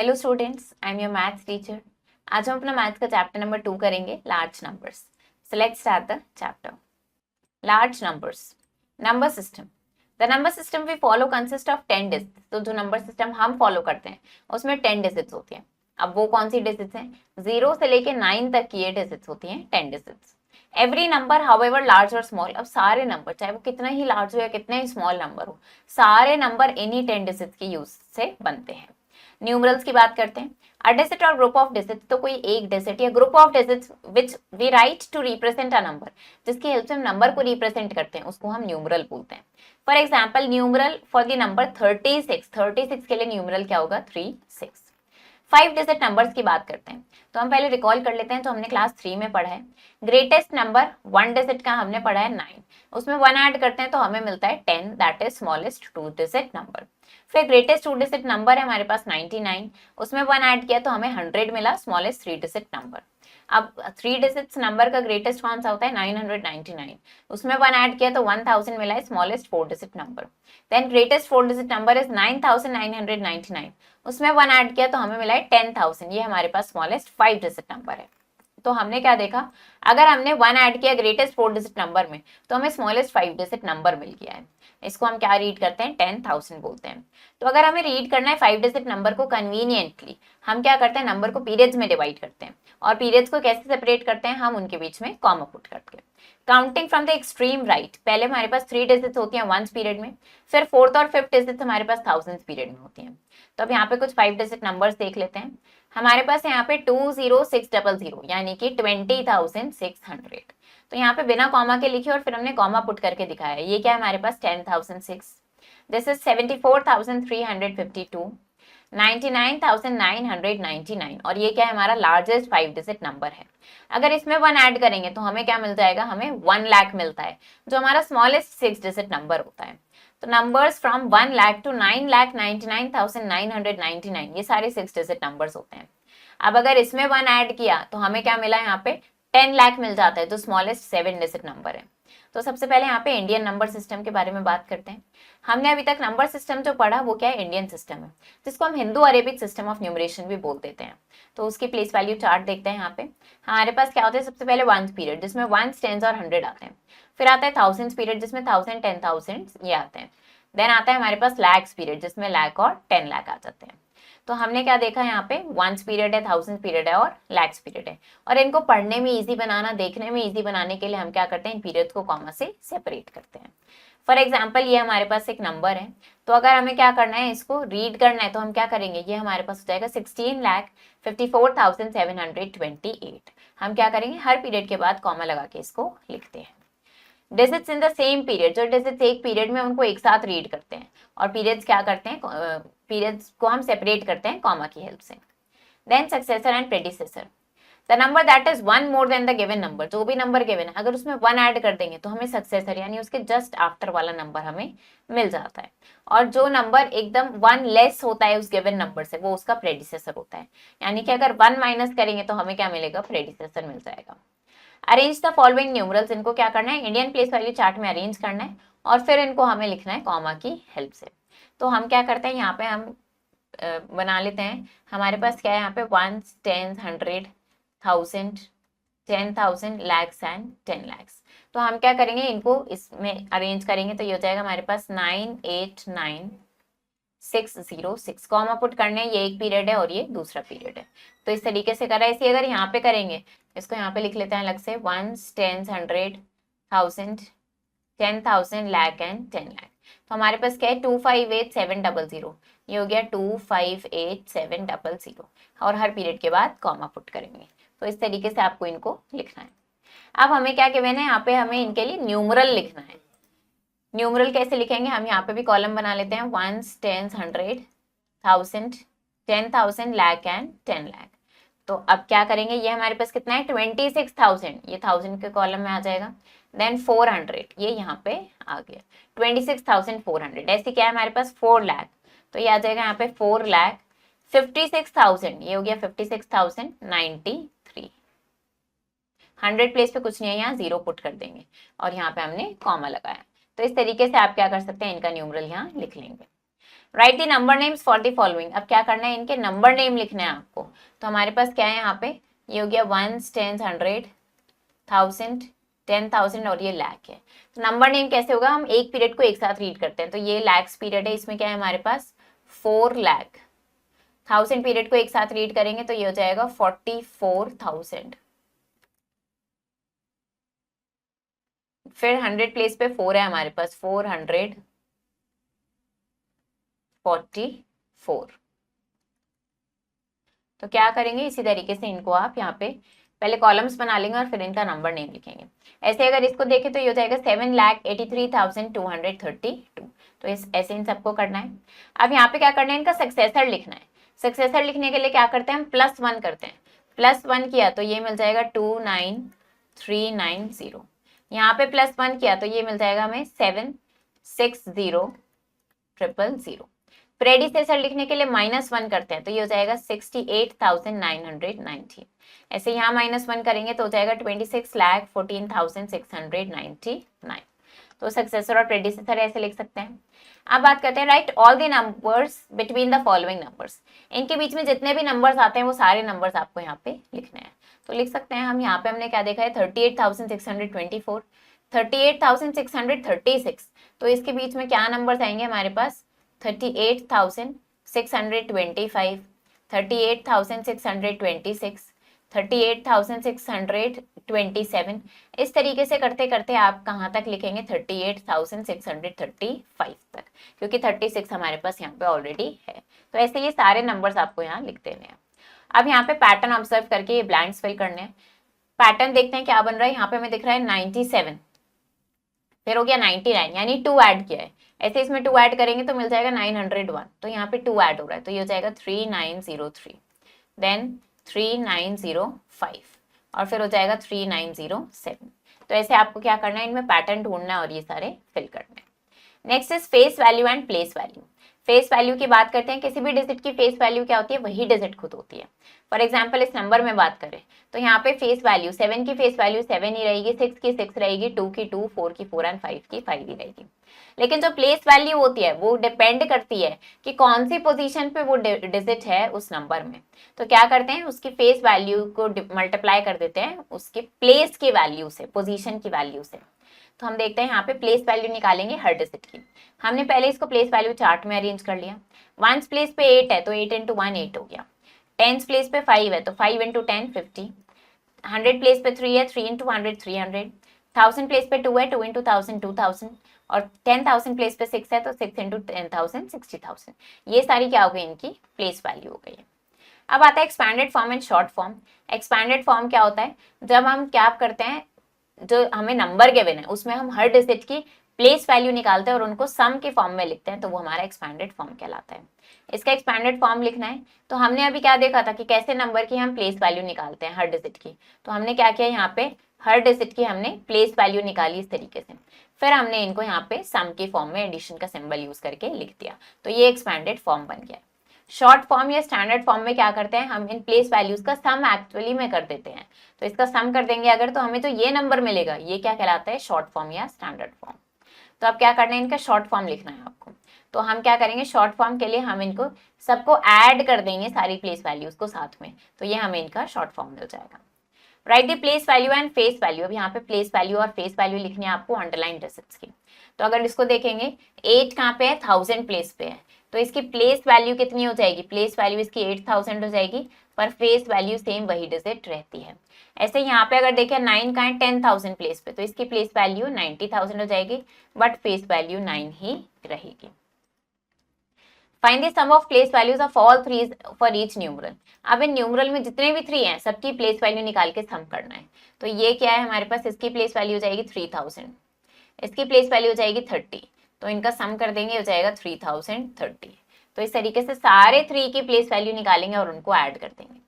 Hello students, I am your maths teacher. आज हम अपना मैथ्स का चैप्टर नंबर 2 करेंगे, large numbers. So let's start the chapter. Large numbers, number system. The number system we follow consist of 10 digits. तो जो number system हम follow करते हैं उसमें 10 डिजिट्स होती हैं। अब वो कौन सी डिजिट्स हैं? 0 से लेके 9 तक की ये डिजिट्स होती हैं, 10 digits. Every number however large और स्मॉल, अब सारे नंबर चाहे वो कितना ही लार्ज हो या कितना ही स्मॉल नंबर हो, सारे नंबर इन्हीं 10 डिजिट्स के यूज से बनते हैं। न्यूमरल्स की बात करते हैं। अ डिजिट और ग्रुप ऑफ डिजिट्स, तो कोई एक डिजिट या group of digits which we write to represent a number, जिसकी हेल्प से हम नंबर को रिप्रेजेंट करते हैं, उसको हम न्यूमरल बोलते हैं। For example, numeral for the number 36, 36 के लिए न्यूमरल क्या होगा? 36। 5 डिजिट नंबर्स की बात करते हैं, तो हम पहले रिकॉल कर लेते हैं। तो हमने क्लास 3 में पढ़ा है ग्रेटेस्ट नंबर 1 डिजिट का, हमने पढ़ा है 9। उसमें 1 ऐड करते हैं तो हमें मिलता है 10, that is smallest 2 digit number. फिर ग्रेटेस्ट 2 डिजिट नंबर है हमारे पास 99, उसमें 1 ऐड किया तो हमें 100 मिला, स्मॉलेस्ट 3 डिजिट नंबर। अब 3 डिजिट नंबर का ग्रेटेस्ट कौन सा होता है? 999, उसमें 1 ऐड किया तो 1000 मिला है, smallest 4 digit number. Then greatest 4 digit number is 9999, उसमें 1 ऐड किया तो हमें मिला है 10,000, ये हमारे पास स्मॉलेस्ट 5 डिजिट नंबर है। तो हमने क्या देखा, अगर हमने 1 ऐड किया ग्रेटेस्ट 4 डिजिट नंबर में तो हमें स्मॉलेस्ट 5 डिजिट नंबर मिल गया है। इसको हम क्या रीड करते हैं? 10,000 बोलते हैं। तो अगर हमें रीड करना है 5 डिजिट नंबर को कन्वीनियंटली, हम क्या करते हैं? नंबर को पीरियड्स में डिवाइड करते हैं। और पीरियड्स को कैसे सेपरेट करते हैं? हम उनके बीच में कॉमा पुट करके। Counting from the extreme right, पहले हमारे पास 3 डिजिट्स होती हैं वंस पीरियड में, फिर 4th और 5th डिजिट्स हमारे पास थाउजेंड्स पीरियड में होती हैं। तो अब यहाँ पे कुछ 5 डिजिट नंबर्स देख लेते हैं। हमारे पास यहाँ पे 20600, यानी कि 20,600। तो यहाँ पे बिना कॉमा के लिखे और फिर हमने कॉमा पुट करके दिखाया है। ये क्या है हमारे पास? 10,006। This is 74,352, 99,999। और ये क्या है? हमारा लार्जेस्ट 5 डिजिट नंबर है। अगर इसमें 1 ऐड करेंगे तो हमें क्या मिल जाएगा? हमें 1 लाख मिलता है, जो हमारा स्मॉलेस्ट 6 डिजिट नंबर होता है। तो नंबर्स फ्रॉम 1 लाख टू 9,99,999, ये सारे 6 डिजिट नंबर्स होते हैं। अब अगर इसमें 1 ऐड किया तो हमें क्या मिला? यहाँ पे 10 लाख मिल जाता है, जो स्मॉलेस्ट 7 डिजिट नंबर है। तो सबसे पहले यहाँ पे इंडियन नंबर सिस्टम के बारे में बात करते हैं। हमने अभी तक नंबर सिस्टम जो पढ़ा वो क्या है? इंडियन सिस्टम है, जिसको हम Hindu Arabic system of numeration भी बोल देते हैं। तो उसकी प्लेस वैल्यू चार्ट देखते हैं। यहाँ पे हमारे पास क्या होता है? सबसे पहले वंस पीरियड, जिसमें वंस, टेंस और 100 आते हैं। फिर आता है थाउजेंड्स पीरियड, जिसमें 1000, 10,000 ये आते हैं। देन आता है हमारे पास लैक्स पीरियड, जिसमें लाख और 10 लाख आ जाते हैं। तो हमने क्या देखा? यहाँ पे वंस पीरियड है, थाउजेंड पीरियड है और लैक्स पीरियड है। और इनको पढ़ने में इजी बनाना, देखने में इजी बनाने के लिए हम क्या करते हैं? इन पीरियड्स को कॉमा से सेपरेट करते हैं। फॉर एग्जाम्पल, ये हमारे पास एक नंबर है, तो अगर हमें क्या करना है? इसको रीड करना है तो हम क्या करेंगे? ये हमारे पास हो जाएगा 16,54,728। हम क्या करेंगे? हर पीरियड के बाद कॉमा लगा के इसको लिखते हैं। Digits in the same period, जो डिजिट्स एक पीरियड में उनको एक साथ रीड करते हैं। और पीरियड्स क्या करते हैं? पीरियड्स को हम सेपरेट करते हैं कॉमा की हेल्प से। Then successor and predecessor, the number that is 1 more than the given number, जो भी नंबर गिवन है अगर उसमें 1 ऐड कर देंगे तो हमें सक्सेसर यानी उसके जस्ट आफ्टर वाला नंबर हमें मिल जाता है। और जो नंबर एकदम 1 लेस होता है उस गिवन नंबर से, वो उसका प्रेडिसेसर होता है। यानी कि अगर 1 माइनस करेंगे तो हमें क्या मिलेगा? प्रेडिसेसर मिल जाएगा। अरेंज द फॉलोइंग न्यूमरल्स, इनको क्या करना है? इंडियन प्लेस वैल्यू चार्ट में अरेंज करना है और फिर इनको हमें लिखना है कॉमा की हेल्प से। तो हम क्या करते हैं? यहाँ पे हम बना लेते हैं। हमारे पास क्या है यहाँ पे? 1, 10, 100, 1000, 10,000, लैक्स एंड 10 लैक्स। तो हम क्या करेंगे? इनको इसमें अरेंज करेंगे तो ये हो जाएगा हमारे पास 989,606। कॉमा पुट करने, ये एक पीरियड है और ये दूसरा पीरियड है। तो इस तरीके से करा है। इसी अगर यहाँ पे करेंगे, इसको यहाँ पे लिख लेते हैं अलग से, 1, 10, 100, 1000, 10,000, लाख एंड 10 लाख। तो हमारे पास क्या है? 258,700, ये हो गया 258,700। और हर पीरियड के बाद कॉमा पुट करेंगे। तो इस तरीके से आपको इनको लिखना है। अब हमें क्या गिवन है? यहाँ पे हमें इनके लिए न्यूमरल लिखना है। न्यूमरल कैसे लिखेंगे? हम यहाँ पे भी कॉलम बना लेते हैं, 1, 10, 100, 1000, 10,000, लाख एंड 10 लाख। तो अब क्या करेंगे? ये हमारे पास कितना है? 26,000, ये 1000 के कॉलम में आ जाएगा। देन 400, ये यहाँ पे आ गया 26,400। ऐसे क्या है हमारे पास? 4 लाख, तो ये आ जाएगा यहाँ पे 4 लाख 56,000, ये हो गया 56,093। 100 प्लेस पे कुछ नहीं है, यहाँ 0 पुट कर देंगे और यहाँ पे हमने कॉमा लगाया। तो इस तरीके से आप क्या कर सकते हैं? इनका न्यूमरल यहाँ लिख लेंगे। Right the number names for the following. अब क्या करना है, इनके नंबर नेम लिखना है आपको। तो हमारे पास क्या है यहाँ पे, ये हो गया 1, 10, 100, 1000, 10,000 और ये लाख है। तो नंबर नेम कैसे होगा, हम एक पीरियड को एक साथ रीड करते हैं। तो ये लैक्स पीरियड है, इसमें क्या है हमारे पास 4 लाख। 1000 पीरियड को एक साथ रीड करेंगे तो ये हो जाएगा 44,000। फिर 100 प्लेस पे 4 है हमारे पास, 444। तो क्या करेंगे, इसी तरीके से इनको आप यहाँ पे पहले कॉलम्स बना लेंगे और फिर इनका नंबर नेम लिखेंगे। ऐसे अगर इसको देखें तो ये हो जाएगा 7,83,232। तो इस ऐसे इन सबको करना है। अब यहाँ पे क्या करना है, इनका सक्सेसर लिखना है। सक्सेसर लिखने के लिए क्या करते हैं, हम +1 करते हैं। +1 किया तो ये मिल जाएगा 29390। यहाँ पे +1 किया तो ये मिल जाएगा हमें 760,000। प्रेडिसेसर लिखने के लिए -1 करते हैं तो ये हो जाएगा 68,990। ऐसे यहाँ -1 करेंगे तो हो जाएगा 26,14,699। तो सक्सेसर और प्रेडिसेसर ऐसे लिख सकते हैं। अब बात करते हैं, right all the numbers between the following numbers. इनके बीच में जितने भी नंबर्स आते हैं वो सारे नंबर्स आपको यहाँ पे लिखने हैं। तो लिख सकते हैं हम, यहाँ पे हमने क्या देखा है 38,624, 38,636। तो इसके बीच में क्या नंबर्स आएंगे हमारे पास, 38,625, 38,626, 38,627। इस तरीके से करते करते आप कहाँ तक लिखेंगे, 38,635 तक, क्योंकि 36 हमारे पास यहाँ पे ऑलरेडी है। तो ऐसे ये सारे नंबर्स आपको यहाँ लिख देने हैं। अब यहाँ पे पैटर्न ऑब्जर्व करके ये ब्लैंक्स फिल करने हैं। पैटर्न देखते हैं क्या बन रहा है। यहाँ पे हमें दिख रहा है 97, फिर हो गया 99, यानी 2 ऐड किया है। ऐसे इसमें 2 ऐड करेंगे तो मिल जाएगा 901। तो यहाँ पे 2 ऐड हो रहा है तो ये हो जाएगा 3903, देन 3905 और फिर हो जाएगा 3907। तो ऐसे आपको क्या करना है, इनमें पैटर्न ढूंढना है और ये सारे फिल करने हैं। Next is face value and place value. Face value की बात करते हैं, किसी भी डिजिट की फेस वैल्यू क्या होती है, वही डिजिट खुद होती है। फॉर एग्जाम्पल इस नंबर में बात करें तो यहाँ पे फेस वैल्यू 7 की फेस वैल्यू 7 ही रहेगी, 6 की 6 रहेगी, 2 की 2, 4 की 4 एंड 5 की 5 ही रहेगी। लेकिन जो प्लेस वैल्यू होती है वो डिपेंड करती है कि कौन सी पोजीशन पे वो डिजिट है उस नंबर में। तो क्या करते हैं, उसकी फेस वैल्यू को मल्टीप्लाई कर देते हैं उसके प्लेस की वैल्यू से, पोजीशन की वैल्यू से। तो हम देखते हैं यहाँ पे प्लेस वैल्यू निकालेंगे हर डिजिट की। हमने पहले इसको प्लेस वैल्यू चार्ट में अरेंज कर लिया। 1s प्लेस पे 8 है तो 8 × 1 8 हो गया। 10s प्लेस पे 5 है तो 5 × 10 50। 100 प्लेस पे 3 है, 3 × 100 300। 1000 प्लेस पे 2 है, 2 × 1000 2000। और 10,000 प्लेस पे 6 है तो 6 × 10,000 60,000। ये सारी क्या हो गई, इनकी प्लेस वैल्यू हो गई है। अब आता है expanded form and short form. Expanded form क्या होता है, जब हम क्या करते हैं, जो हमें नंबर गिवन है उसमें हम हर डिजिट की प्लेस वैल्यू निकालते हैं और उनको सम के फॉर्म में लिखते हैं, तो वो हमारा एक्सपैंडेड फॉर्म कहलाता है। इसका एक्सपैंडेड फॉर्म लिखना है तो हमने अभी क्या देखा था कि कैसे नंबर की हम प्लेस वैल्यू निकालते हैं हर डिजिट की। तो हमने क्या किया, यहाँ पे हर डिजिट की हमने प्लेस वैल्यू निकाली इस तरीके से, फिर हमने इनको यहाँ पे सम के फॉर्म में एडिशन का सिंबल यूज करके लिख दिया, तो ये एक्सपैंडेड फॉर्म बन गया। शॉर्ट फॉर्म या स्टैंडर्ड फॉर्म में क्या करते हैं, हम इन प्लेस वैल्यूज का सम एक्चुअली में कर देते हैं। तो इसका सम कर देंगे अगर, तो हमें जो ये नंबर मिलेगा ये क्या कहलाता है, शॉर्ट फॉर्म या स्टैंडर्ड फॉर्म। तो अब क्या करना है, इनका शॉर्ट फॉर्म लिखना है आपको। तो हम क्या करेंगे, शॉर्ट फॉर्म के लिए हम इनको सबको ऐड कर देंगे, सारी प्लेस वैल्यूज को साथ में, तो ये हमें इनका शॉर्ट फॉर्म मिल जाएगा। Right the place value and face value. अब यहाँ पे प्लेस वैल्यू और फेस वैल्यू लिखनी है आपको अंडरलाइन डिजिट्स की। तो अगर इसको देखेंगे 8 कहाँ पे है, 1000 प्लेस पे है, तो इसकी प्लेस वैल्यू कितनी हो जाएगी, प्लेस वैल्यू इसकी 8000 हो जाएगी, पर फेस वैल्यू सेम वही डिजिट रहती है। ऐसे यहाँ पे अगर देखें 9 कहाँ है, 10,000 प्लेस पे, तो इसकी प्लेस वैल्यू 90,000 हो जाएगी, बट फेस वैल्यू 9 ही रहेगी। Find the sum of place values of all three for each numeral. अब इन न्यूमरल में जितने भी 3 हैं सबकी प्लेस वैल्यू निकाल के सम करना है। तो ये क्या है हमारे पास, इसकी प्लेस वैल्यू हो जाएगी 3000, इसकी प्लेस वैल्यू हो जाएगी 30, तो इनका सम कर देंगे, हो जाएगा 3030। तो इस तरीके से सारे 3 की प्लेस वैल्यू निकालेंगे और उनको ऐड कर देंगे।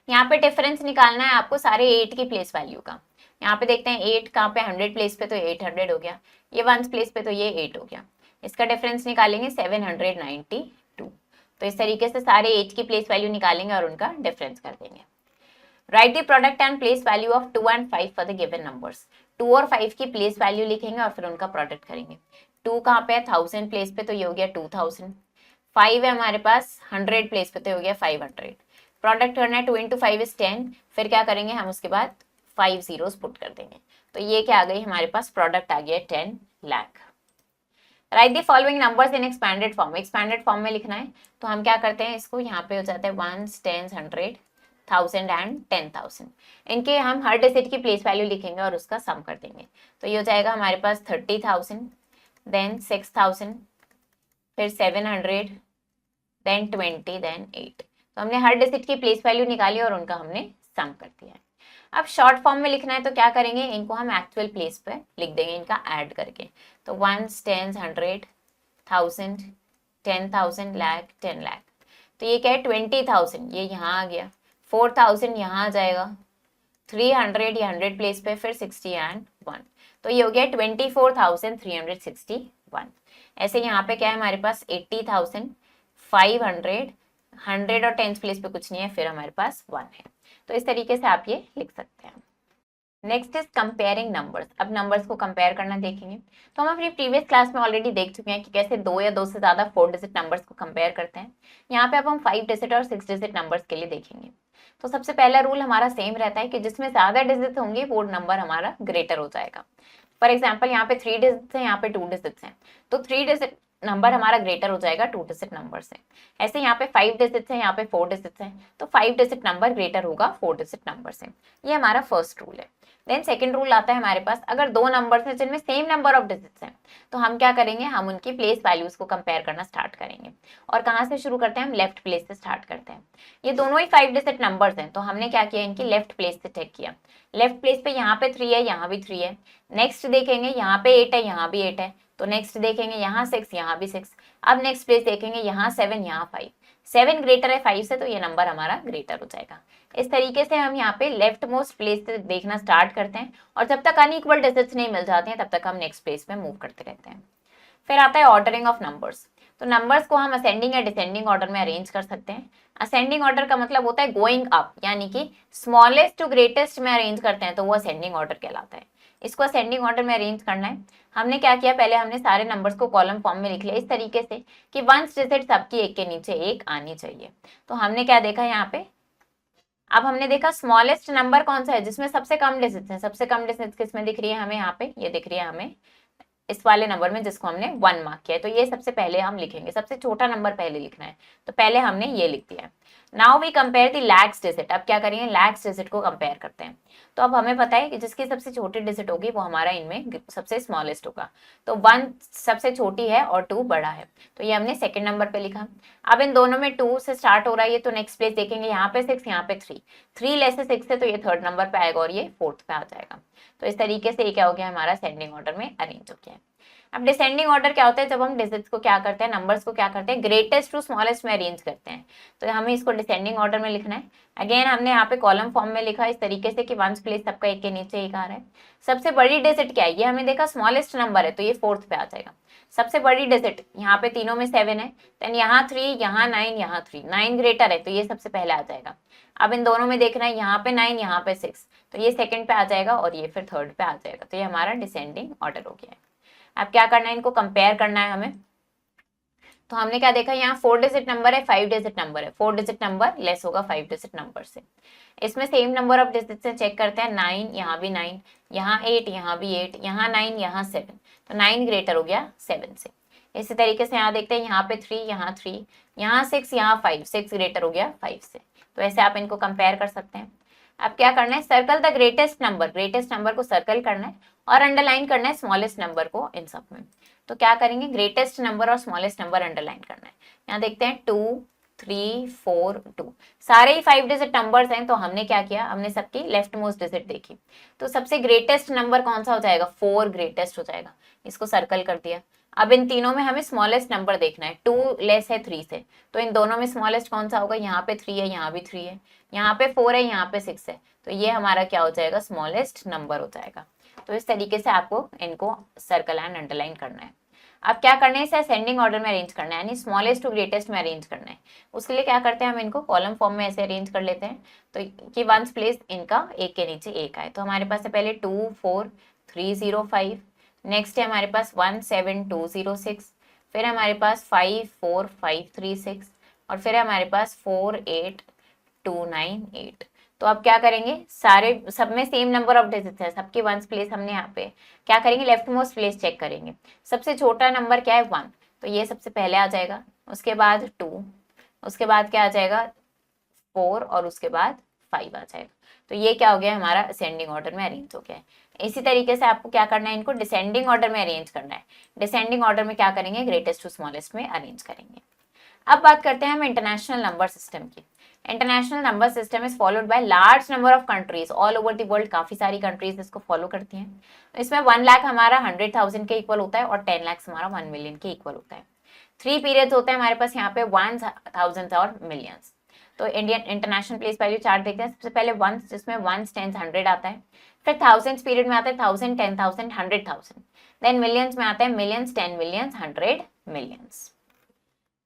यहाँ पे डिफरेंस निकालना है आपको सारे 8 की प्लेस वैल्यू का। यहाँ पे देखते हैं 8 कहाँ पे, 100 प्लेस पे तो 800 हो गया, ये 1s प्लेस पे तो ये 8 हो गया, इसका डिफरेंस निकालेंगे 792। तो इस तरीके से सारे 8 की प्लेस वैल्यू निकालेंगे और उनका डिफरेंस कर देंगे। Right the product and place value of 2 and 5 for the given numbers. 2 और 5 की प्लेस वैल्यू लिखेंगे और फिर उनका प्रोडक्ट करेंगे। 2 कहाँ पे है, 1000 प्लेस पे, तो ये हो गया 2000। 5 है हमारे पास, 100 प्लेस पे तो हो गया 500। प्रोडक्ट करना है, 2 × 5 इज 10। फिर क्या करेंगे हम, उसके बाद 5 zeros पुट कर देंगे। तो ये क्या आ गई हमारे पास, प्रोडक्ट आ गया 10 lakh. Right the following numbers in expanded form. Expanded form में लिखना है, तो हम क्या करते हैं, इसको यहाँ पे हो जाता है 1s, 10s, 100, 1000 एंड 10,000। इनके हम हर डिजिट की प्लेस वैल्यू लिखेंगे और उसका सम कर देंगे। तो ये हो जाएगा हमारे पास 30,000, देन 6,000, फिर 700, देन 20, देन 8। तो हमने हर डिजिट की प्लेस वैल्यू निकाली और उनका हमने सम कर दिया है। अब शॉर्ट फॉर्म में लिखना है, तो क्या करेंगे, इनको हम एक्चुअल प्लेस पे लिख देंगे इनका ऐड करके। तो 1s, 10s, 100, 1000, 10,000, लाख, 10 लाख। तो ये क्या है, 20,000, ये यहाँ आ गया, 4,000 यहाँ आ जाएगा, 300 ये 100 प्लेस पे, फिर 60 एंड 1। तो ये हो गया 24,361। ऐसे यहाँ पे क्या है हमारे पास 80,500, 100 और 10 प्लेस पे कुछ नहीं है, फिर हमारे पास 1 है। तो इस तरीके से आप ये लिख सकते हैं। Next is comparing numbers. अब नंबर्स को कंपेयर करना देखेंगे। तो हम अपनी प्रीवियस क्लास में ऑलरेडी देख चुके हैं कि कैसे 2 या 2 से ज्यादा 4 डिजिट नंबर्स को कंपेयर करते हैं। यहाँ पे अब हम 5 डिजिट और 6 डिजिट नंबर्स के लिए देखेंगे। तो सबसे पहला रूल हमारा सेम रहता है कि जिसमें ज्यादा डिजिट होंगे वो नंबर हमारा ग्रेटर हो जाएगा। फॉर एग्जाम्पल यहाँ पे 3 डिजिट्स हैं, यहाँ पे 2 डिजिट्स हैं, तो 3 डिजिट नंबर हमारा ग्रेटर हो जाएगा 2 डिजिट नंबर से। ऐसे यहाँ पे 5 डिजिट्स हैं, यहाँ पे 4 डिजिट्स हैं, तो 5 डिजिट नंबर ग्रेटर होगा 4 डिजिट नंबर से। ये हमारा फर्स्ट रूल है। देन सेकंड रूल आता है हमारे पास, अगर 2 नंबर्स हैं जिनमें सेम नंबर ऑफ डिजिट्स हैं, तो हम क्या करेंगे, हम उनकी प्लेस वैल्यूज को कंपेयर करना स्टार्ट करेंगे। और कहाँ से शुरू करते हैं, हम लेफ्ट प्लेस से स्टार्ट करते हैं। ये दोनों ही 5 डिजिट नंबर्स हैं, तो हमने क्या किया, इनकी लेफ्ट प्लेस से चेक किया। लेफ्ट प्लेस पे यहाँ पे 3 है, यहाँ भी 3 है। नेक्स्ट देखेंगे यहाँ पे 8 है, यहाँ भी 8 है। तो नेक्स्ट देखेंगे यहाँ 6, यहाँ भी 6। अब नेक्स्ट प्लेस देखेंगे यहाँ 7, यहाँ 5। 7 ग्रेटर है 5 से, तो ये नंबर हमारा ग्रेटर हो जाएगा। इस तरीके से हम यहाँ पे लेफ्ट मोस्ट प्लेस से देखना स्टार्ट करते हैं, और जब तक अनइक्वल डिजिट्स नहीं मिल जाते हैं तब तक हम नेक्स्ट प्लेस में मूव करते रहते हैं। फिर आता है ऑर्डरिंग ऑफ नंबर्स। तो नंबर्स को हम असेंडिंग या डिसेंडिंग ऑर्डर में अरेंज कर सकते हैं। असेंडिंग ऑर्डर का मतलब होता है गोइंग अप, यानी कि स्मॉलेस्ट टू ग्रेटेस्ट में अरेंज करते हैं, तो वो असेंडिंग ऑर्डर कहलाता है। इसको असेंडिंग ऑर्डर में अरेंज करना है। हमने क्या किया, पहले हमने सारे नंबर्स को कॉलम फॉर्म में लिख लिया इस तरीके से कि वंस डिजिट सबकी एक के नीचे एक आनी चाहिए। तो हमने क्या देखा यहाँ पे, अब हमने देखा स्मॉलेस्ट नंबर कौन सा है जिसमें सबसे कम डिजिट्स हैं। सबसे कम डिजिट्स किसमें दिख रही है हमें, यहाँ पे ये दिख रही है हमें इस वाले नंबर में जिसको हमने 1 मार्क किया है। तो ये सबसे पहले हम लिखेंगे, सबसे छोटा नंबर पहले लिखना है, तो पहले हमने ये लिख दिया है। Now we compare the lakhs digit. अब क्या करेंगे, लैक्स डिजिट को कंपेयर करते हैं। तो अब हमें पता है कि जिसकी सबसे छोटी डिजिट होगी वो हमारा इनमें सबसे स्मॉलेस्ट होगा। तो 1 सबसे छोटी है और 2 बड़ा है, तो ये हमने सेकंड नंबर पे लिखा। अब इन दोनों में 2 से स्टार्ट हो रहा है ये, तो नेक्स्ट प्लेस देखेंगे यहाँ पे 6, यहाँ पे 3। 3 लेस से 6 है, तो ये थर्ड नंबर पे आएगा और ये फोर्थ पे आ जाएगा। तो इस तरीके से ये क्या हो गया, हमारा असेंडिंग ऑर्डर में अरेंज हो गया है। अब डिसेंडिंग ऑर्डर क्या होता है, जब हम डिजिट्स को क्या करते हैं, नंबर्स को क्या करते हैं, ग्रेटेस्ट टू स्मॉलेस्ट में अरेंज करते हैं। तो हमें इसको डिसेंडिंग ऑर्डर में लिखना है। अगेन हमने यहाँ पे कॉलम फॉर्म में लिखा इस तरीके से कि वंस प्लेस सबका एक के नीचे एक आ रहा है। सबसे बड़ी डिजिट क्या है, ये हमने देखा स्मॉलेस्ट नंबर है, तो ये फोर्थ पे आ जाएगा। सबसे बड़ी डिजिट यहाँ पे तीनों में 7 है, देन यहाँ 3, यहाँ 9, यहाँ 3। 9 ग्रेटर है, तो ये सबसे पहले आ जाएगा। अब इन दोनों में देखना है, यहाँ पे 9, यहाँ पे 6, तो ये सेकंड पे आ जाएगा और ये फिर थर्ड पे आ जाएगा। तो ये हमारा डिसेंडिंग ऑर्डर हो गया है। अब क्या करना है, इनको कंपेयर करना है हमें। तो हमने क्या देखा, यहाँ 4 डिजिट नंबर है, 5 डिजिट नंबर है। 4 डिजिट नंबर लेस होगा 5 डिजिट नंबर से। इसमें सेम नंबर ऑफ डिजिट से चेक करते हैं। 9, यहाँ भी 9, यहाँ 8, यहाँ भी 8, यहाँ 9, यहाँ 7। तो 9 ग्रेटर हो गया 7 से। इसी तरीके से यहाँ देखते हैं, यहाँ पे 3, यहाँ 3, यहाँ 6, यहाँ 5। 6 ग्रेटर हो गया 5 से। तो ऐसे आप इनको कंपेयर कर सकते हैं। अब क्या करना है, circle the greatest number. Greatest number को सर्कल करना है और अंडरलाइन करना है स्मॉलेस्ट नंबर को इन सब में। तो क्या करेंगे, ग्रेटेस्ट नंबर और स्मॉलेस्ट नंबर अंडरलाइन करना है। यहाँ देखते हैं 2, 3, 4, 2, सारे ही 5 डिजिट नंबर्स हैं। तो हमने क्या किया, हमने सबकी लेफ्ट मोस्ट डिजिट देखी। तो सबसे ग्रेटेस्ट नंबर कौन सा हो जाएगा, 4 ग्रेटेस्ट हो जाएगा। इसको सर्कल कर दिया। अब इन तीनों में हमें स्मॉलेस्ट नंबर देखना है। 2 लेस है 3 से, तो इन दोनों में स्मॉलेस्ट कौन सा होगा, यहाँ पे 3 है, यहाँ भी 3 है, यहाँ पे 4 है, यहाँ पे 6 है। तो ये हमारा क्या हो जाएगा, स्मॉलेस्ट नंबर हो जाएगा। तो इस तरीके से आपको इनको सर्कल एंड अंडरलाइन करना है। अब क्या करना है, इसे असेंडिंग ऑर्डर में अरेंज करना है, यानी स्मॉलेस्ट टू ग्रेटेस्ट में अरेंज करना है। उसके लिए क्या करते हैं, हम इनको कॉलम फॉर्म में ऐसे अरेंज कर लेते हैं तो कि वंस प्लेस इनका एक के नीचे एक आए। तो हमारे पास है पहले 2, 4, 3, 0, 5। नेक्स्ट है हमारे पास 1, 7, 2, 0, 6, फिर हमारे पास 5 4 5 3 6 और फिर हमारे पास 4 8 2 9 8। तो अब क्या करेंगे, सारे सब में सेम नंबर ऑफ डिजिट्स है, सबके वंस प्लेस हमने यहाँ पे क्या करेंगे, लेफ्ट मोस्ट प्लेस चेक करेंगे। सबसे छोटा नंबर क्या है 1, तो ये सबसे पहले आ जाएगा, उसके बाद 2, उसके बाद क्या आ जाएगा 4 और उसके बाद 5 आ जाएगा। तो ये क्या हो गया, हमारा असेंडिंग ऑर्डर में अरेंज हो गया है। इसी तरीके से आपको क्या करना है, इनको डिसेंडिंग ऑर्डर में अरेंज करना है। डिसेंडिंग ऑर्डर में क्या करेंगे, ग्रेटेस्ट टू स्मॉलेस्ट में अरेंज करेंगे। अब बात करते हैं हम इंटरनेशनल नंबर सिस्टम की। International number system is followed by large number of countries all over the world. काफी सारी कंट्रीज इसको फॉलो करती हैं। तो इसमें 1 लाख हमारा 100,000 के इक्वल होता है और 10 लाख हमारा 1 मिलियन के इक्वल होता है। 3 पीरियड्स होते हैं हमारे पास यहाँ पे 1000 और मिलियंस। तो Indian international place value chart देखते हैं। सबसे पहले वंस, जिसमें वंस टेंस 100 आता है। फिर थाउजेंड्स पीरियड में आता है 1000 10,000 100,000। देन मिलियंस में आता है मिलियंस 10 मिलियंस 100 मिलियंस।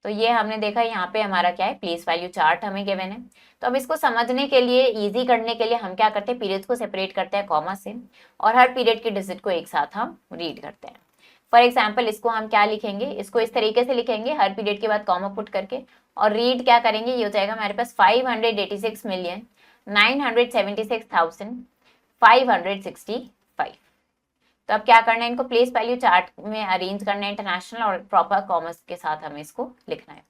तो ये हमने देखा यहाँ पे हमारा क्या है, प्लेस वैल्यू चार्ट हमें गिवन है। तो अब इसको समझने के लिए, इजी करने के लिए हम क्या करते हैं, पीरियड्स को सेपरेट करते हैं कॉमा से और हर पीरियड की डिजिट को एक साथ हम रीड करते हैं। फॉर एग्जाम्पल इसको हम क्या लिखेंगे, इसको इस तरीके से लिखेंगे, हर पीरियड के बाद कॉमा पुट करके, और रीड क्या करेंगे, ये हो जाएगा हमारे पास 586,976,565। तो अब क्या करना है, इनको प्लेस वैल्यू चार्ट में अरेंज करना है इंटरनेशनल, और प्रॉपर कॉमर्स के साथ हमें इसको लिखना है।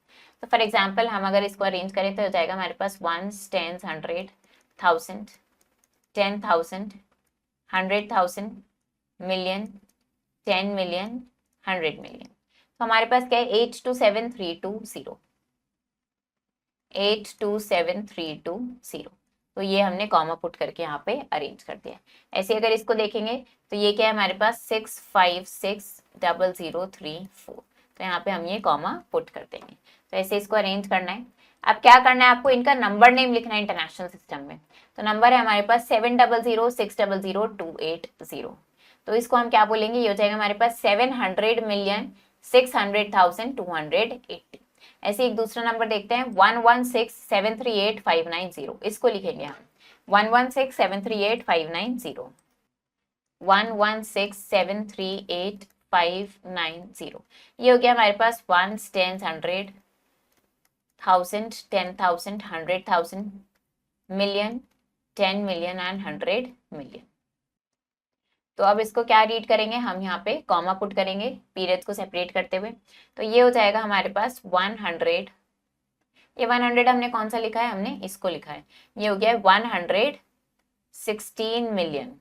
तो फॉर एग्जांपल हम अगर इसको अरेंज करें तो हो जाएगा हमारे पास 1 10 100 1000 10,000 100,000 मिलियन 10 मिलियन 100 मिलियन। तो हमारे पास क्या है, 827320 827320। तो ये हमने कॉमा पुट करके यहाँ पे अरेंज कर दिया। ऐसे अगर इसको देखेंगे तो ये क्या है हमारे पास 6560034। तो यहाँ पे हम ये कॉमा पुट कर देंगे। तो ऐसे इसको अरेंज करना है। अब क्या करना है, आपको इनका नंबर नेम लिखना है इंटरनेशनल सिस्टम में। तो नंबर है हमारे पास 700600280। तो इसको हम क्या बोलेंगे, ये हो जाएगा हमारे पास 700,600,280। ऐसे एक दूसरा नंबर देखते हैं 116738590। इसको लिखेंगे हम 116738590 116738590। ये हो गया हमारे पास 1 10 100 1000 10,000 100,000 मिलियन 10 मिलियन एंड 100 मिलियन। तो अब इसको क्या रीड करेंगे, हम यहाँ पे कॉमा पुट करेंगे पीरियड्स को सेपरेट करते हुए। तो ये हो जाएगा हमारे पास 100। ये 100 हमने कौन सा लिखा है, हमने इसको लिखा है। ये हो गया 116 मिलियन।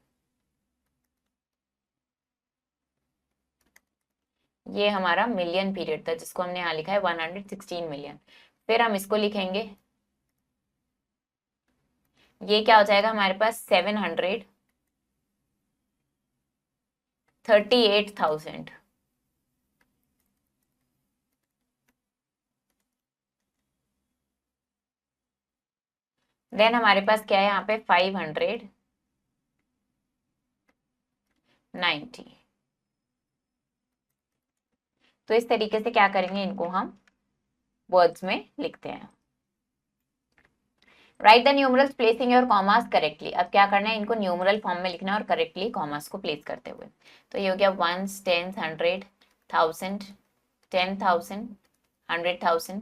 ये हमारा मिलियन पीरियड था जिसको हमने यहाँ लिखा है 116 मिलियन। फिर हम इसको लिखेंगे, ये क्या हो जाएगा हमारे पास 738,000। देन हमारे पास क्या है यहाँ पे 590। तो इस तरीके से क्या करेंगे, इनको हम वर्ड्स में लिखते हैं। Right the numerals placing your commas correctly. अब क्या करना है, इनको न्यूमरल फॉर्म में लिखना है और करेक्टली कॉमास को प्लेस करते हुए। तो ये हो गया 1 10 100 1000 10,000 100,000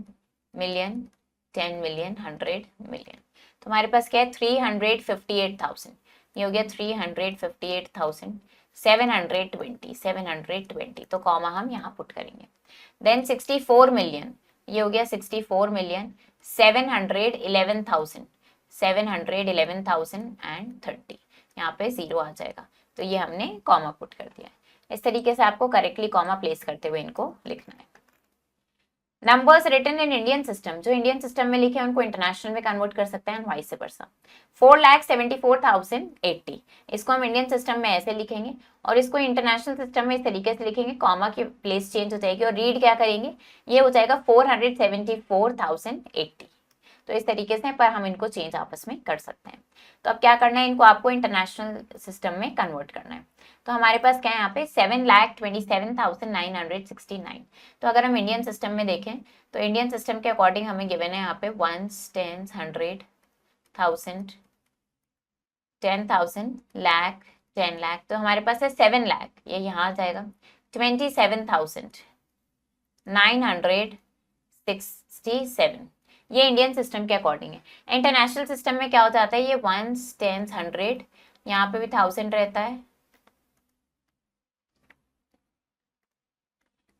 मिलियन 10 मिलियन 100 मिलियन। तो हमारे पास क्या है 358,000। ये हो गया 358,000 720। तो कॉमा हम यहाँ पुट करेंगे। Then 64 million. ये हो गया 64 मिलियन 711,000 711,030। यहाँ पे 0 आ जाएगा। तो ये हमने कॉमा पुट कर दिया है। इस तरीके से आपको करेक्टली कॉमा प्लेस करते हुए इनको लिखना है। Numbers written in Indian system, जो इंडियन सिस्टम में लिखे हैं उनको इंटरनेशनल में कन्वर्ट कर सकते हैं, वाइस वर्सा। 4,74,080 इसको हम इंडियन सिस्टम में ऐसे लिखेंगे और इसको इंटरनेशनल सिस्टम में इस तरीके से लिखेंगे, कॉमा की प्लेस चेंज हो जाएगी और रीड क्या करेंगे, ये हो जाएगा 474,080। तो इस तरीके से पर हम इनको चेंज आपस में कर सकते हैं। तो अब क्या करना है, इनको आपको इंटरनेशनल सिस्टम में कन्वर्ट करना है। तो हमारे पास क्या है यहाँ पे 7,27,969। तो अगर हम इंडियन सिस्टम में देखें तो इंडियन सिस्टम के अकॉर्डिंग हमें गिवन है यहाँ पे 1 10 100 1000 10,000 लाख 10 लाख। तो हमारे पास है 7 लाख, ये यहाँ आ जाएगा 27,000 967। ये इंडियन सिस्टम के अकॉर्डिंग है। इंटरनेशनल सिस्टम में क्या हो जाता है, ये 1s 10s 100, यहाँ पे भी 1000 रहता है,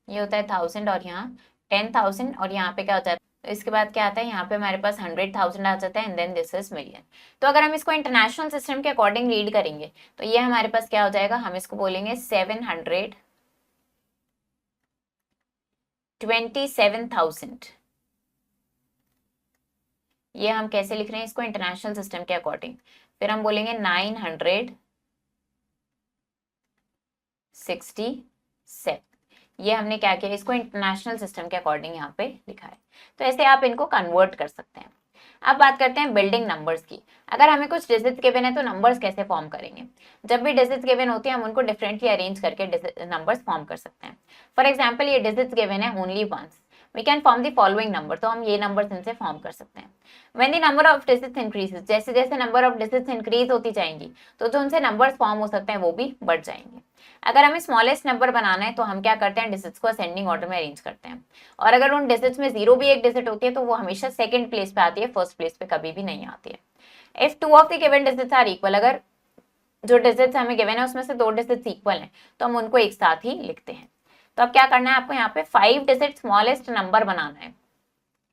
ये होता है 1000 और यहाँ 10,000 और यहाँ पे क्या हो जाता है, तो इसके बाद क्या आता है, यहाँ पे हमारे पास 100,000 आ जाता है and then this is million. तो अगर हम इसको इंटरनेशनल सिस्टम के अकॉर्डिंग रीड करेंगे तो ये हमारे पास क्या हो जाएगा, हम इसको बोलेंगे 727,000। ये हम कैसे लिख रहे हैं इसको इंटरनेशनल सिस्टम के अकॉर्डिंग। फिर हम बोलेंगे 967, ये हमने क्या किया, इसको इंटरनेशनल सिस्टम के अकॉर्डिंग यहाँ पे लिखा है। तो ऐसे आप इनको कन्वर्ट कर सकते हैं। अब बात करते हैं बिल्डिंग नंबर्स की। अगर हमें कुछ डिजिट्स गिवन है तो नंबर्स कैसे फॉर्म करेंगे। जब भी डिजिट्स गिवन होती है हम उनको डिफरेंटली अरेंज करके नंबर्स फॉर्म कर सकते हैं। फॉर एग्जाम्पल ये डिजिट्स गिवन है only once, we can form the following number, तो हम ये नंबर्स इनसे फॉर्म कर सकते हैं। When the number of digits increases, जैसे जैसे नंबर ऑफ डिजिट्स इंक्रीज होती जाएंगी तो जो उनसे नंबर्स फॉर्म हो सकते हैं वो भी बढ़ जाएंगे। अगर हमें स्मॉलेस्ट नंबर बनाना है तो हम क्या करते हैं, डिजिट्स को असेंडिंग ऑर्डर में अरेंज करते हैं। और अगर उन डिजिट्स में जीरो भी एक डिजिट होती है तो वो हमेशा सेकंड प्लेस पे आती है, फर्स्ट प्लेस पे कभी भी नहीं आती है। If two of the given digits are equal, अगर जो डिजिट्स हमें गिवन है उसमें से दो डिजिट्स इक्वल हैं तो हम उनको एक साथ ही लिखते हैं। तो अब क्या करना है आपको, यहाँ पे 5 डिजिट स्मॉलेस्ट नंबर बनाना है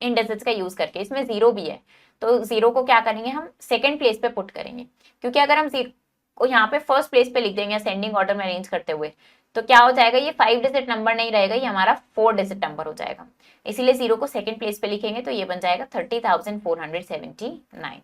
इन डिजिट्स का यूज करके। इसमें जीरो भी है तो जीरो को क्या करेंगे, हम सेकंड प्लेस पे पुट करेंगे, क्योंकि अगर हम जीरो को यहाँ पे फर्स्ट प्लेस पे लिख देंगे असेंडिंग ऑर्डर में अरेंज करते हुए तो क्या हो जाएगा, ये 5 डिजिट नंबर नहीं रहेगा, ये हमारा 4 डिजिट नंबर हो जाएगा। इसीलिए जीरो को सेकंड प्लेस पे लिखेंगे तो ये बन जाएगा 30,479।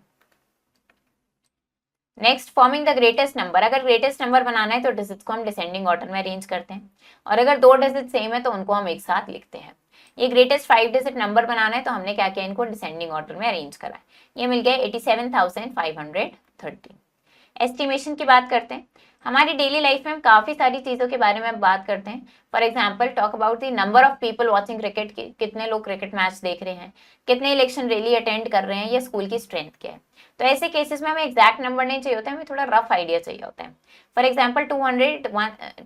Next, forming the greatest number. अगर ग्रेटेस्ट नंबर बनाना है तो डिजिट्स को हम डिसेंडिंग ऑर्डर में अरेंज करते हैं और अगर दो डिजिट सेम है तो उनको हम एक साथ लिखते हैं। ये ग्रेटेस्ट 5 डिजिट नंबर बनाना है तो हमने क्या किया, इनको डिसेंडिंग ऑर्डर में अरेंज करा है। ये मिल गया 87,530। एस्टिमेशन की बात करते हैं। हमारी डेली लाइफ में हम काफी सारी चीजों के बारे में बात करते हैं। For example talk about the number of people watching cricket, कितने लोग क्रिकेट मैच देख रहे हैं, कितने इलेक्शन रैली अटेंड कर रहे हैं, या स्कूल की स्ट्रेंथ क्या है। तो ऐसे केसेस में हमें एग्जैक्ट नंबर नहीं चाहिए होता है, हमें थोड़ा रफ आइडिया चाहिए होता है। फॉर एग्जाम्पल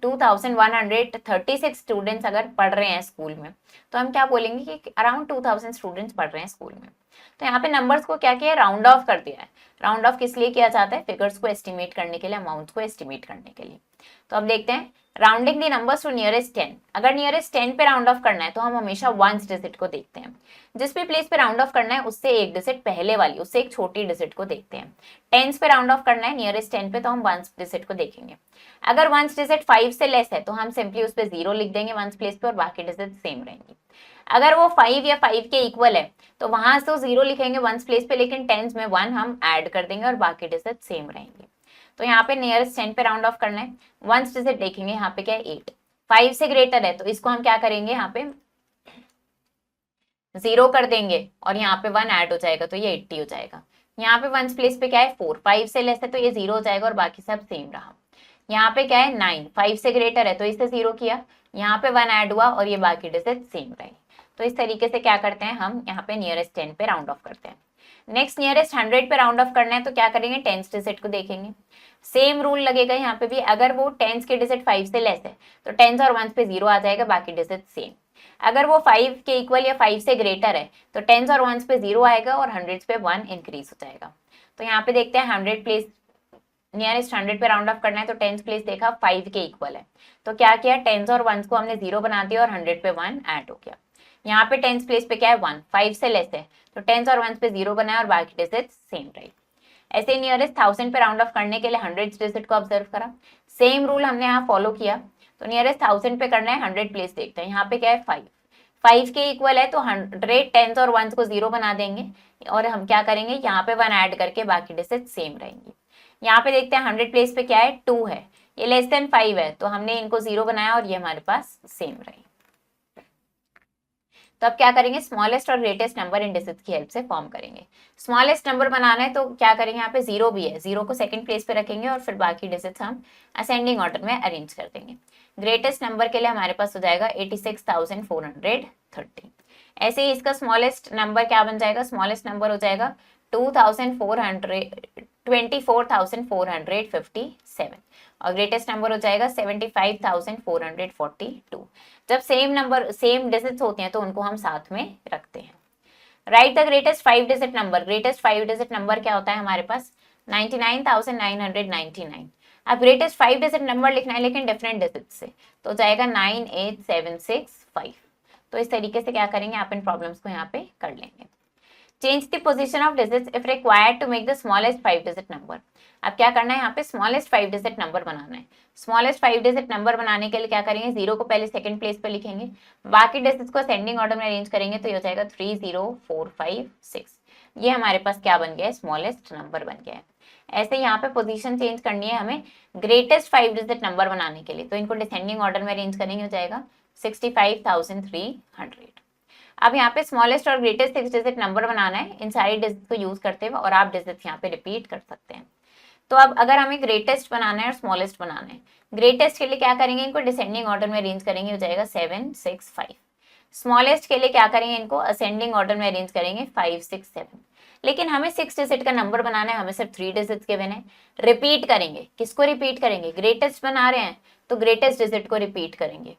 2136 स्टूडेंट्स अगर पढ़ रहे हैं स्कूल में तो हम क्या बोलेंगे कि अराउंड 2000 स्टूडेंट्स पढ़ रहे हैं स्कूल में। तो यहाँ पे नंबर्स को क्या किया, राउंड ऑफ कर दिया है। राउंड ऑफ किस लिए किया जाता है, फिगर्स को एस्टिमेट करने के लिए, अमाउंट को एस्टिमेट करने के लिए। तो अब देखते हैं rounding the numbers to nearest 10। अगर नियरेस्ट 10 पे राउंड ऑफ करना है तो हम हमेशा वंस डिजिट को देखते हैं। जिस भी प्लेस पे राउंड ऑफ करना है उससे एक डिजिट पहले वाली, उससे एक छोटी डिजिट को देखते हैं। टेंस पे राउंड ऑफ करना है नियरेस्ट 10 पे तो हम वंस डिजिट को देखेंगे। अगर वंस डिजिट 5 से लेस है तो हम सिंपली उस पर 0 लिख देंगे वंस प्लेस पे और बाकी डिजिट सेम रहेंगी। अगर वो 5 या 5 के इक्वल है तो वहां से 0 लिखेंगे वंस प्लेस पे, लेकिन टेंस में 1 हम ऐड कर देंगे और बाकी डिजिट सेम रहेंगे। तो यहाँ पे नियरेस्ट 10 पे राउंड ऑफ करना है, वंस डिजिट देखेंगे, यहाँ पे क्या है 8। 5 से ग्रेटर है तो इसको हम क्या करेंगे, यहाँ पे 0 कर देंगे और यहाँ पे 1 ऐड हो जाएगा तो ये 80 हो जाएगा। यहाँ पे वंस प्लेस पे क्या है 4, 5 से लेस है तो ये 0 हो जाएगा और बाकी सब सेम रहा। यहाँ पे क्या है 9, 5 से ग्रेटर है तो इसे 0 किया, यहाँ पे 1 ऐड हुआ और ये बाकी डिजिट सेम रहे। तो इस तरीके से क्या करते हैं हम, यहाँ पे नियरेस्ट 10 पे राउंड ऑफ करते हैं। नेक्स्ट नियरेस्ट 100 पे राउंड ऑफ करना है तो क्या करेंगे, टेंस डिजिट को देखेंगे। सेम रूल लगेगा यहाँ पे भी, अगर वो टेंस के डिजिट 5 से लेस है तो टेंस और वंस पे 0 आ जाएगा, बाकी डिजिट सेम। अगर वो 5 के इक्वल या 5 से ग्रेटर है तो टेंस और वंस पे 0 आएगा और हंड्रेड्स पे 1 इंक्रीज हो जाएगा। तो यहाँ पे देखते हैं 100 प्लेस, नियरेस्ट 100 पे राउंड ऑफ करना है तो टेंस प्लेस देखा 5 के इक्वल है तो क्या किया, टेंस और वंस को हमने 0 बना दिया और 100 पे 1 ऐड हो गया। यहाँ पे टेंस प्लेस पे क्या है 1, 5 से लेस है तो टेंस और वंस पे 0 बनाया और बाकी डिजिट सेम रही। ऐसे नियरेस्ट 1000 पे राउंड ऑफ करने के लिए 100 डिजिट को ऑब्जर्व करा, सेम रूल हमने यहाँ फॉलो किया। तो नियरेस्ट 1000 पे करना है 100 प्लेस देखते हैं, यहाँ पे क्या है 5 के इक्वल है तो 100 टेंस और वंस को 0 बना देंगे और हम क्या करेंगे, यहाँ पे 1 ऐड करके बाकी डिजिट सेम रहेंगी। यहाँ पे देखते हैं 100 प्लेस पे क्या है 2 है, ये लेस देन 5 है तो हमने इनको 0 बनाया और ये हमारे पास सेम रहे। तो अब क्या करेंगे, स्मॉलेस्ट और ग्रेटेस्ट नंबर इन डिजिट्स की हेल्प से फॉर्म करेंगे। स्मॉलेस्ट नंबर बनाना है तो क्या करेंगे, यहाँ पे 0 भी है, 0 को सेकंड प्लेस पे रखेंगे और फिर बाकी डिजिट्स हम असेंडिंग ऑर्डर में अरेंज कर देंगे। ग्रेटेस्ट नंबर के लिए हमारे पास हो जाएगा 86,430। ऐसे ही इसका स्मॉलेस्ट नंबर क्या बन जाएगा, स्मॉलेस्ट नंबर हो जाएगा 24,457 और ग्रेटेस्ट नंबर हो जाएगा 75,442। जब सेम नंबर सेम डिजिट्स होते हैं तो उनको हम साथ में रखते हैं। Right the greatest 5 digit number. Greatest 5 digit number क्या होता है हमारे पास? 99,999। अब ग्रेटेस्ट 5 डिजिट नंबर लिखना है लेकिन डिफरेंट डिजिट से, तो जाएगा 98765। तो इस तरीके से क्या करेंगे, आप इन प्रॉब्लम्स को यहाँ पे कर लेंगे। Change the position of digits if required to make the smallest 5 digit number. अब क्या करना है, यहाँ पे स्मॉलेस्ट 5 डिजिट नंबर बनाना है। स्मॉलेस्ट 5 डिजिट नंबर बनाने के लिए क्या करेंगे, 0 को पहले सेकंड प्लेस पे लिखेंगे, बाकी डिजिट्स को असेंडिंग ऑर्डर में अरेंज करेंगे, तो ये हो जाएगा 30456। ये हमारे पास क्या बन गया है, स्मॉलेस्ट नंबर बन गया है। ऐसे यहाँ पे पोजीशन चेंज करनी है हमें ग्रेटेस्ट 5 डिजिट नंबर बनाने के लिए, तो इनको डिसेंडिंग ऑर्डर में अरेंज करेंगे, हो जाएगा 65,300। अब यहाँ पे स्मॉलेस्ट और ग्रेटेस्ट 6 डिजिट नंबर बनाना है इन सारी डिजिट को यूज करते हुए, और आप डिजिट यहाँ पे रिपीट कर सकते हैं। तो अब अगर हमें ग्रेटेस्ट बनाना है और स्मॉलेस्ट बनाना है, ग्रेटेस्ट के लिए क्या करेंगे, इनको डिसेंडिंग ऑर्डर में अरेंज करेंगे, हो जाएगा 765। स्मॉलेस्ट के लिए क्या करेंगे, इनको असेंडिंग ऑर्डर में अरेंज करेंगे 567। लेकिन हमें 6 डिजिट का नंबर बनाना है, हमें सिर्फ 3 डिजिट के बिना रिपीट करेंगे। किसको रिपीट करेंगे, ग्रेटेस्ट बना रहे हैं तो ग्रेटेस्ट डिजिट को रिपीट करेंगे,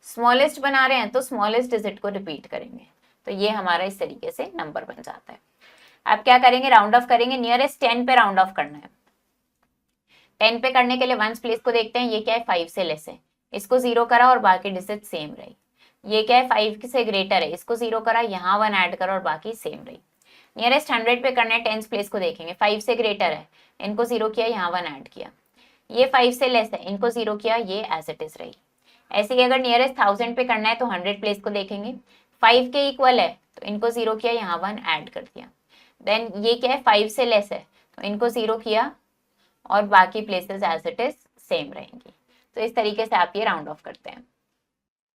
स्मॉलेस्ट बना रहे हैं तो स्मॉलेस्ट डिजिट को रिपीट करेंगे। तो ये हमारा इस तरीके से नंबर बन जाता है। अब क्या करेंगे, राउंड ऑफ करेंगे, नियरेस्ट 10 पे राउंड ऑफ करना है। 10 पे करने के लिए वंस प्लेस को देखते हैं, ये क्या है 5 से लेस है, इसको 0 करा और बाकी डिजिट सेम रही। ये क्या है 5 से ग्रेटर है, इसको 0 करा, यहाँ 1 ऐड करा और बाकी सेम रही। नियरेस्ट 100 पे करना है, 10 प्लेस को देखेंगे, 5 से ग्रेटर है, इनको 0 किया, यहाँ 1 ऐड किया। ये 5 से लेस है, इनको 0 किया, ये एज इट इज रही। ऐसे ही अगर नियरेस्ट 1000 पे करना है तो 100 प्लेस को देखेंगे, 5 के इक्वल है तो इनको 0 किया, यहाँ 1 ऐड कर दिया। देन ये क्या है 5 से लेस है, तो इनको 0 किया और बाकी places as it is same रहेंगी। तो इस तरीके से आप ये राउंड ऑफ करते हैं।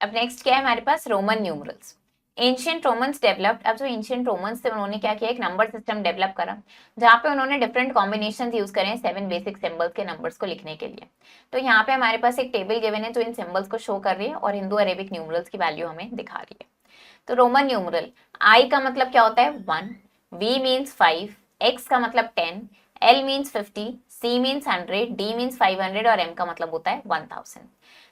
अब नेक्स्ट क्या है हमारे पास, Roman numerals. Ancient Romans developed. अब जो एंशियंट रोमन्स थे उन्होंने क्या किया, एक नंबर सिस्टम डेवलप करा जहाँ पे उन्होंने डिफरेंट कॉम्बिनेशन यूज करे 7 बेसिक सिंबल्स के नंबर्स को लिखने के लिए। तो यहाँ पे हमारे पास एक टेबल गिवन है जो इन सिंबल्स को शो कर रही है और हिंदू अरेबिक न्यूमरल्स की वैल्यू हमें दिखा रही है। तो रोमन न्यूमरल, आई का मतलब क्या होता है 1, वी मीन्स 5, एक्स का मतलब 10, L means 50, C means 100, D means 500 और एम का मतलब होता है 1000।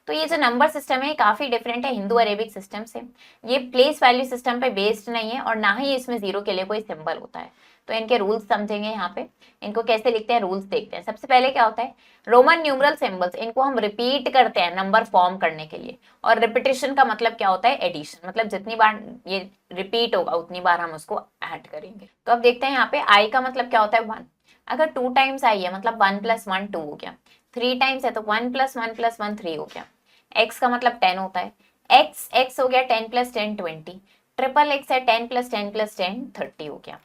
तो ये जो नंबर सिस्टम है काफी डिफरेंट है हिंदू अरेबिक सिस्टम से। ये प्लेस वैल्यू सिस्टम पे बेस्ड नहीं है और ना ही इसमें 0 के लिए कोई सिंबल होता है। तो इनके रूल्स समझेंगे यहाँ पे, इनको कैसे लिखते हैं रूल्स देखते हैं। सबसे पहले क्या होता है, रोमन न्यूमरल सिंबल्स, इनको हम रिपीट करते हैं नंबर फॉर्म करने के लिए। और रिपीटेशन का मतलब क्या होता है, एडिशन, मतलब जितनी बार ये रिपीट होगा उतनी बार हम उसको ऐड करेंगे। तो अब देखते हैं यहाँ पे आई का मतलब क्या होता है 1। अगर 2 टाइम्स आई है मतलब 1 + 1 2 हो गया, 3 टाइम्स है तो 1 + 1 + 1 3 हो गया। x का मतलब 10 होता है, x हो गया 10 + 10 20, ट्रिपल x है 10 + 10 + 10 30 हो गया।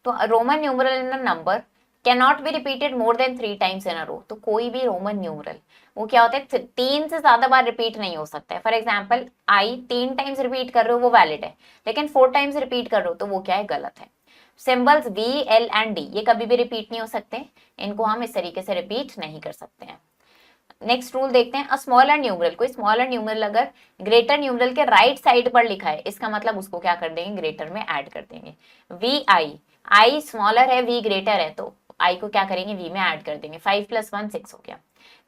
तो Roman numeral in a number can not be repeated more than 3 times in a row. तो कोई भी रोमन न्यूमरल वो क्या होता है 3 से ज्यादा बार रिपीट नहीं हो सकता है। For example I 3 times repeat कर रहे हो वो वैलिड है, लेकिन 4 टाइम्स रिपीट कर रहे हो तो वो क्या है, गलत है। Symbols V, L and D ये कभी भी रिपीट नहीं हो सकते, इनको हम इस तरीके से रिपीट नहीं कर सकते हैं। नेक्स्ट रूल देखते हैं, अ स्मॉलर न्यूमरल, कोई स्मॉलर न्यूमरल अगर ग्रेटर न्यूमरल के राइट साइड पर लिखा है, इसका मतलब उसको क्या कर देंगे, ग्रेटर में ऐड कर देंगे। वी आई स्मॉलर है, वी ग्रेटर है, तो आई को क्या करेंगे, वी में ऐड कर देंगे। 5 + 1 6 हो गया।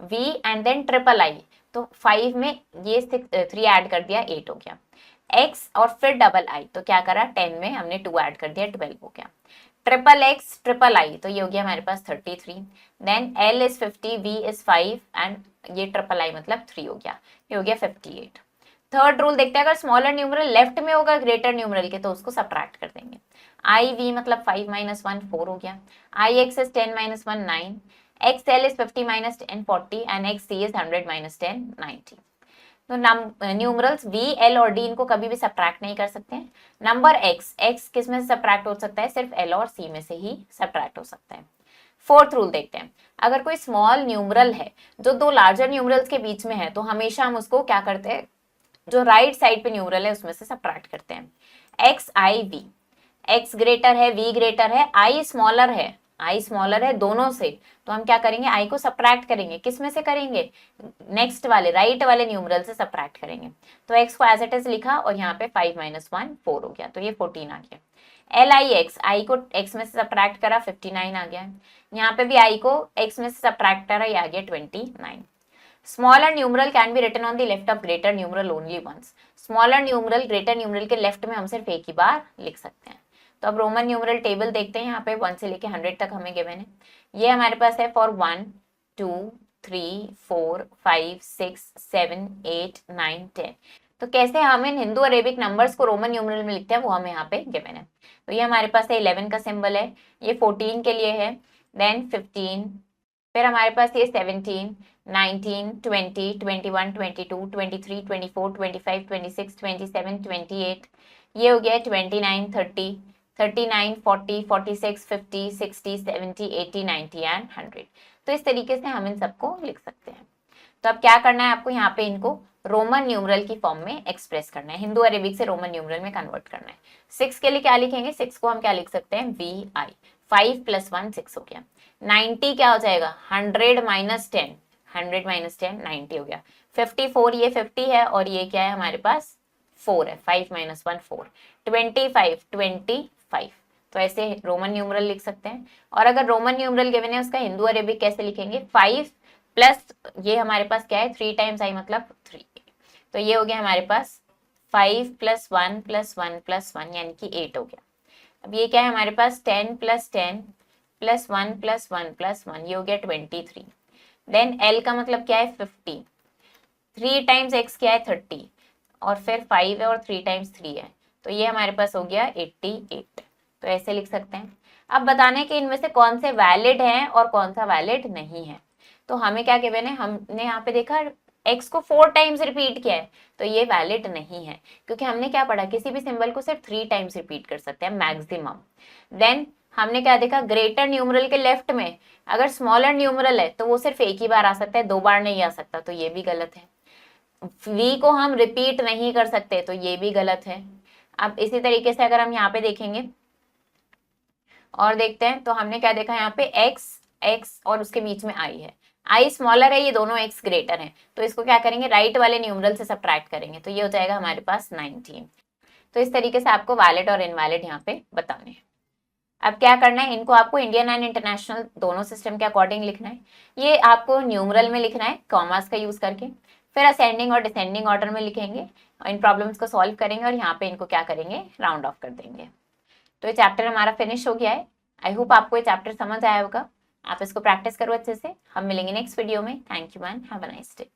V and then triple I, तो 5 में ये 3 ऐड कर दिया 8 हो गया। एक्स और फिर डबल आई, तो क्या करा 10 में हमने 2 ऐड कर दिया 12 हो गया। ट्रिपल एक्स ट्रिपल आई, तो ये हो गया हमारे पास 33। Then L is 50, V is 5 and ये ट्रिपल आई मतलब 3 हो गया, ये हो गया 58। थर्ड रूल देखते हैं, अगर स्मॉलर न्यूमरल लेफ्ट में होगा ग्रेटर न्यूमरल के तो उसको सब्ट्रैक्ट कर देंगे। आई वी मतलब 5 - 1 4 हो गया। I X is 10 - 1 9, X L is 50 - 10 40 and X C is 100 - 10 90। तो न्यूमरल्स V, L और D इनको कभी भी सब्ट्रैक्ट नहीं कर सकते हैं। नंबर x किस में से सब्ट्रैक्ट हो सकता है, सिर्फ L और C में से ही सब्ट्रैक्ट हो सकता है। फोर्थ रूल देखते हैं, अगर कोई स्मॉल न्यूमरल है जो 2 लार्जर न्यूमरल्स के बीच में है तो हमेशा हम उसको क्या करते हैं, जो राइट साइड पे न्यूमरल है उसमें से सब्ट्रैक्ट करते हैं। X I V, X greater है, वी ग्रेटर है, आई स्मॉलर है दोनों से, तो हम क्या करेंगे, आई को सब्ट्रैक्ट करेंगे। किस में से करेंगे, नेक्स्ट वाले राइट वाले न्यूमरल से सब्ट्रैक्ट करेंगे। तो एक्स को एज इट इज लिखा और यहाँ पे 5 - 1 4 हो गया, तो ये 14 आ गया। LIX, आई को x में से सब्ट्रैक्ट करा 59 आ गया। यहाँ पे भी i को x में से सब्ट्रैक्ट करा, ये आ गया 29। Smaller numeral can be written on the left of greater numeral only once. Smaller numeral greater numeral के लेफ्ट में हम सिर्फ एक ही बार लिख सकते हैं। तो अब रोमन न्यूमरल टेबल देखते हैं। यहाँ पे 1 से लेके 100 तक हमें गिवन है। ये हमारे पास है फॉर 1 2 3 4 5 6 7 8 9 10। तो कैसे हम इन हिंदू अरेबिक नंबर्स को रोमन न्यूमरल में लिखते हैं वो हमें यहाँ पे गिवन है। तो ये हमारे पास है 11 का सिंबल है, ये 14 के लिए है, देन 15, फिर हमारे पास ये 17 19 20 21 22 23 24 25 26 27 28, ये हो गया 29 30 39 40 46 50 60 70 80 90 एंड 100। तो इस तरीके से हम इन सबको लिख सकते हैं। तो अब क्या करना है आपको, यहाँ पे इनको रोमन न्यूमरल की फॉर्म में एक्सप्रेस करना है, हिंदू अरेबिक से रोमन न्यूमरल में कन्वर्ट करना है। 6 के लिए क्या लिखेंगे, 6 को हम क्या लिख सकते हैं, VI। 5 + 1 6 हो गया। 90 क्या हो जाएगा, 100 - 10, 100 - 10 90 हो गया। 54, ये 50 है और ये क्या है हमारे पास 4 है, 5 - 1 4। 25 25, तो ऐसे रोमन न्यूमरल लिख सकते हैं। और अगर रोमन न्यूमरल गिवन है उसका हिंदू अरेबिक कैसे लिखेंगे, 5 प्लस ये हमारे पास क्या है 3 टाइम्स i मतलब 3। तो ये हो गया हमारे पास 5 + 1 + 1 + 1 यानी कि 8 हो गया। अब ये क्या है हमारे पास 10 + 10 + 1 + 1 + 1, ये हो गया 23। देन L का मतलब क्या है 50, 3 टाइम्स x क्या है 30, और फिर 5 है और 3 टाइम्स 3 है, तो ये हमारे पास हो गया 88। तो ऐसे लिख सकते हैं। अब बताने कि इनमें से कौन से वैलिड हैं और कौन सा वैलिड नहीं है। तो हमें क्या गिवन है, हमने यहाँ पे देखा x को 4 टाइम्स रिपीट किया है, तो ये वैलिड नहीं है, क्योंकि हमने क्या पढ़ा, किसी भी सिंबल को सिर्फ 3 टाइम्स रिपीट कर सकते हैं मैक्सिमम। देन हमने क्या देखा, ग्रेटर न्यूमरल के लेफ्ट में अगर स्मॉलर न्यूमरल है तो वो सिर्फ एक ही बार आ सकता है, 2 बार नहीं आ सकता, तो ये भी गलत है। v को हम रिपीट नहीं कर सकते, तो ये भी गलत है। अब इसी तरीके से अगर हम यहाँ पे देखेंगे और देखते हैं, तो हमने क्या देखा यहाँ पे x और उसके बीच में i है, i स्मॉलर है, ये दोनों x ग्रेटर हैं, तो इसको क्या करेंगे, राइट वाले न्यूमरल से सब्ट्रैक्ट करेंगे, तो ये हो जाएगा हमारे पास 19। तो इस तरीके से आपको वैलिड और इनवैलिड यहाँ पे बताने हैं। अब क्या करना है, इनको आपको इंडियन एंड इंटरनेशनल दोनों सिस्टम के अकॉर्डिंग लिखना है। ये आपको न्यूमरल में लिखना है कॉमास का यूज करके, फिर असेंडिंग और डिसेंडिंग ऑर्डर में लिखेंगे, इन प्रॉब्लम्स को सॉल्व करेंगे और यहाँ पे इनको क्या करेंगे, राउंड ऑफ कर देंगे। तो ये चैप्टर हमारा फिनिश हो गया है। आई होप आपको ये चैप्टर समझ आया होगा। आप इसको प्रैक्टिस करो अच्छे से। हम मिलेंगे नेक्स्ट वीडियो में। Thank you and have a nice day.